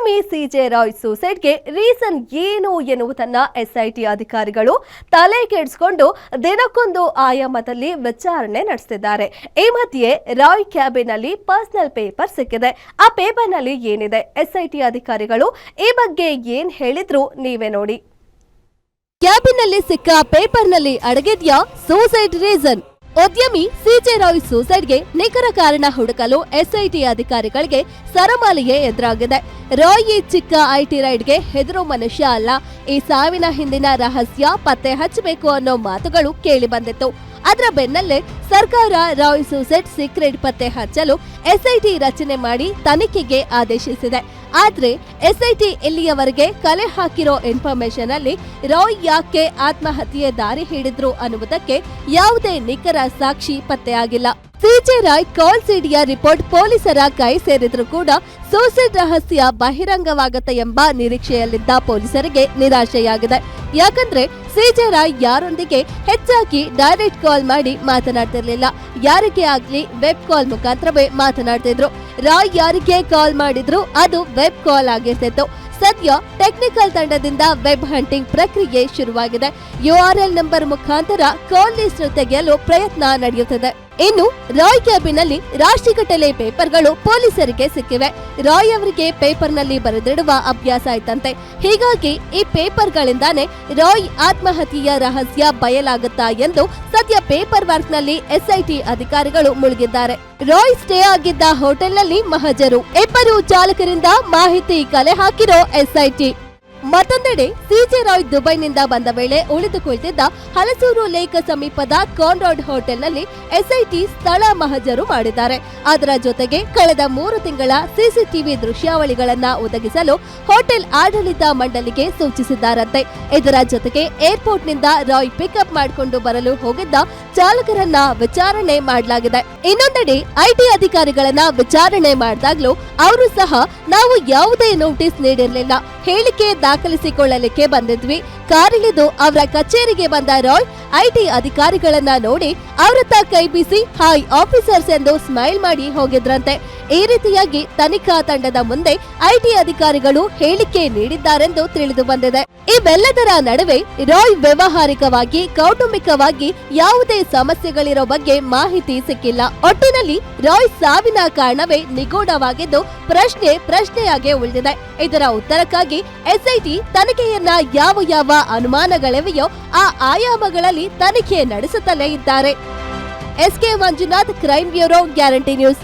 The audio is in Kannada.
ಉದ್ಯಮಿ ಸಿಜೆ ರಾಯ್ ಸೂಸೈಡ್ಗೆ ರೀಸನ್ ಏನು ಎನ್ನುವುದನ್ನು ಎಸ್ಐಟಿ ಅಧಿಕಾರಿಗಳು ತಲೆಕೆಡಿಸಿಕೊಂಡು ದಿನಕ್ಕೊಂದು ಆಯಾಮದಲ್ಲಿ ವಿಚಾರಣೆ ನಡೆಸುತ್ತಿದ್ದಾರೆ. ಈ ಮಧ್ಯೆ ರಾಯ್ ಕ್ಯಾಬಿನ್ನಲ್ಲಿ ಪರ್ಸನಲ್ ಪೇಪರ್ ಸಿಕ್ಕಿದೆ. ಆ ಪೇಪರ್ನಲ್ಲಿ ಏನಿದೆ, ಎಸ್ಐಟಿ ಅಧಿಕಾರಿಗಳು ಈ ಬಗ್ಗೆ ಏನ್ ಹೇಳಿದ್ರು ನೀವೇ ನೋಡಿ. ಕ್ಯಾಬಿನ್ನಲ್ಲಿ ಸಿಕ್ಕ ಪೇಪರ್ನಲ್ಲಿ ಅಡಗಿದ್ಯಾ ಸೂಸೈಡ್ ರೀಸನ್? ಉದ್ಯಮಿ ಸಿಜೆ ರಾಯ್ ಸೂಸೈಡ್ಗೆ ನಿಖರ ಕಾರಣ ಹುಡುಕಲು ಎಸ್ಐಟಿ ಅಧಿಕಾರಿಗಳಿಗೆ ಸರಮಾಲೆಯೇ ಎದುರಾಗಿದೆ. ರಾಯ್ ಈ ಚಿಕ್ಕ ಐಟಿ ರೈಡ್ಗೆ ಹೆದರೋ ಮನುಷ್ಯ ಅಲ್ಲ. ಈ ಸಾವಿನ ಹಿಂದಿನ ರಹಸ್ಯ ಪತ್ತೆ ಹಚ್ಚಬೇಕು ಅನ್ನೋ ಮಾತುಗಳು ಕೇಳಿ ಬಂದಿತ್ತು. ಅದರ ಬೆನ್ನಲ್ಲೇ ಸರ್ಕಾರ ರಾಯ್ ಸೂಸೈಡ್ ಸೀಕ್ರೆಟ್ ಪತ್ತೆ ಹಚ್ಚಲು ಎಸ್ಐಟಿ ರಚನೆ ಮಾಡಿ ತನಿಖೆಗೆ ಆದೇಶಿಸಿದೆ. ಆದ್ರೆ ಎಸ್ಐಟಿ ಇಲ್ಲಿಯವರೆಗೆ ಕಲೆ ಹಾಕಿರೋ ಇನ್ಫಾರ್ಮೇಶನ್ ಅಲ್ಲಿ ರಾಯ್ ಯಾಕೆ ಆತ್ಮಹತ್ಯೆ ದಾರಿ ಹಿಡಿದ್ರು ಅನ್ನುವುದಕ್ಕೆ ಯಾವುದೇ ನಿಖರ ಸಾಕ್ಷಿ ಪತ್ತೆಯಾಗಿಲ್ಲ. ಸಿಜೆ ರಾಯ್ ಕಾಲ್ ಸಿಡಿಯ ರಿಪೋರ್ಟ್ ಪೊಲೀಸರ ಕೈ ಸೇರಿದ್ರು ಕೂಡ ಸೂಸೈಡ್ ರಹಸ್ಯ ಬಹಿರಂಗವಾಗತ್ತೆ ಎಂಬ ನಿರೀಕ್ಷೆಯಲ್ಲಿದ್ದ ಪೊಲೀಸರಿಗೆ ನಿರಾಶೆಯಾಗಿದೆ. ಯಾಕಂದ್ರೆ ಸಿಜೆ ರಾಯ್ ಯಾರೊಂದಿಗೆ ಹೆಚ್ಚಾಗಿ ಡೈರೆಕ್ಟ್ ಕಾಲ್ ಮಾಡಿ ಮಾತನಾಡ್ತಿರ್ಲಿಲ್ಲ. ಯಾರಿಗೆ ಆಗ್ಲಿ ವೆಬ್ ಕಾಲ್ ಮುಖಾಂತರವೇ ಮಾತನಾಡ್ತಿದ್ರು. ರಾಯ್ ಯಾರಿಗೆ ಕಾಲ್ ಮಾಡಿದ್ರು ಅದು ವೆಬ್ ಕಾಲ್ ಆಗಿರ್ತಿತ್ತು. ಸದ್ಯ ಟೆಕ್ನಿಕಲ್ ತಂಡದಿಂದ ವೆಬ್ ಹಂಟಿಂಗ್ ಪ್ರಕ್ರಿಯೆ ಶುರುವಾಗಿದೆ. URL ನಂಬರ್ ಮುಖಾಂತರ ಕಾಲ್ ಲಿಸ್ಟ್ ತೆಗೆಯಲು ಪ್ರಯತ್ನ ನಡೆಯುತ್ತಿದೆ. ಇನ್ನು ರಾಯ್ ಕ್ಯಾಬಿನ್ನಲ್ಲಿ ರಾಶಿಗಟ್ಟಲೆ ಪೇಪರ್ಗಳು ಪೊಲೀಸರಿಗೆ ಸಿಕ್ಕಿವೆ. ರಾಯ್ ಅವರಿಗೆ ಪೇಪರ್ನಲ್ಲಿ ಬರೆದಿಡುವ ಅಭ್ಯಾಸ ಇತ್ತಂತೆ. ಹೀಗಾಗಿ ಈ ಪೇಪರ್ಗಳಿಂದಾನೇ ರಾಯ್ ಆತ್ಮಹತ್ಯೆಯ ರಹಸ್ಯ ಬಯಲಾಗುತ್ತಾ ಎಂದು ಸದ್ಯ ಪೇಪರ್ ವರ್ಕ್ ನಲ್ಲಿ ಎಸ್ಐಟಿ ಅಧಿಕಾರಿಗಳು ಮುಳುಗಿದ್ದಾರೆ. ರಾಯ್ ಸ್ಟೇ ಆಗಿದ್ದ ಹೋಟೆಲ್ನಲ್ಲಿ ಮಹಜರು, ಇಬ್ಬರು ಚಾಲಕರಿಂದ ಮಾಹಿತಿ ಕಲೆ ಹಾಕಿರೋ ಎಸ್ಐಟಿ. ಮತ್ತೊಂದೆಡೆ ಸಿಜೆ ರಾಯ್ ದುಬೈನಿಂದ ಬಂದ ವೇಳೆ ಉಳಿದುಕೊಳ್ತಿದ್ದ ಹಲಸೂರು ಲೇಕ್ ಸಮೀಪದ ಕಾನ್ರಾಡ್ ಹೋಟೆಲ್ನಲ್ಲಿ ಎಸ್ಐಟಿ ಸ್ಥಳ ಮಹಜರು ಮಾಡಿದ್ದಾರೆ. ಅದರ ಜೊತೆಗೆ ಕಳೆದ 3 ತಿಂಗಳ ಸಿಸಿಟಿವಿ ದೃಶ್ಯಾವಳಿಗಳನ್ನ ಒದಗಿಸಲು ಹೋಟೆಲ್ ಆಡಳಿತ ಮಂಡಳಿಗೆ ಸೂಚಿಸಿದ್ದಾರಂತೆ. ಇದರ ಜೊತೆಗೆ ಏರ್ಪೋರ್ಟ್ನಿಂದ ರಾಯ್ ಪಿಕಪ್ ಮಾಡಿಕೊಂಡು ಬರಲು ಹೋಗಿದ್ದ ಚಾಲಕರನ್ನ ವಿಚಾರಣೆ ಮಾಡಲಾಗಿದೆ. ಇನ್ನೊಂದೆಡೆ ಐಟಿ ಅಧಿಕಾರಿಗಳನ್ನ ವಿಚಾರಣೆ ಮಾಡಿದಾಗ್ಲೂ ಅವರು ಸಹ ನಾವು ಯಾವುದೇ ನೋಟಿಸ್ ನೀಡಿರಲಿಲ್ಲ, ಹೇಳಿಕೆ ದಾಖಲಿಸಿಕೊಳ್ಳಲಿಕ್ಕೆ ಬಂದಿದ್ವಿ. ಕಾರಿಳಿದು ಅವರ ಕಚೇರಿಗೆ ಬಂದ ರಾಯ್ ಐಟಿ ಅಧಿಕಾರಿಗಳನ್ನ ನೋಡಿ ಅವರತ್ತ ಕೈ ಬೀಸಿ ಹಾಯ್ ಆಫೀಸರ್ಸ್ ಎಂದು ಸ್ಮೈಲ್ ಮಾಡಿ ಹೋಗಿದ್ರಂತೆ. ಈ ರೀತಿಯಾಗಿ ತನಿಖಾ ತಂಡದ ಮುಂದೆ ಐಟಿ ಅಧಿಕಾರಿಗಳು ಹೇಳಿಕೆ ನೀಡಿದ್ದಾರೆಂದು ತಿಳಿದು ಬಂದಿದೆ. ಇವೆಲ್ಲದರ ನಡುವೆ ರಾಯ್ ವ್ಯವಹಾರಿಕವಾಗಿ ಕೌಟುಂಬಿಕವಾಗಿ ಯಾವುದೇ ಸಮಸ್ಯೆಗಳಿರೋ ಬಗ್ಗೆ ಮಾಹಿತಿ ಸಿಕ್ಕಿಲ್ಲ. ಒಟ್ಟಿನಲ್ಲಿ ರಾಯ್ ಸಾವಿನ ಕಾರಣವೇ ನಿಗೂಢವಾಗಿದ್ದು ಪ್ರಶ್ನೆಯಾಗಿ ಉಳಿದಿದೆ. ಇದರ ಉತ್ತರಕ್ಕಾಗಿ ಎಸ್ಐಟಿ ತನಿಖೆಯನ್ನ ಯಾವ ಅನುಮಾನಗಳಿವೆಯೋ ಆ ಆಯಾಮಗಳಲ್ಲಿ ತನಿಖೆ ನಡೆಸುತ್ತಲೇ ಇದ್ದಾರೆ. SK Manjunath, crime bureau, guarantee news.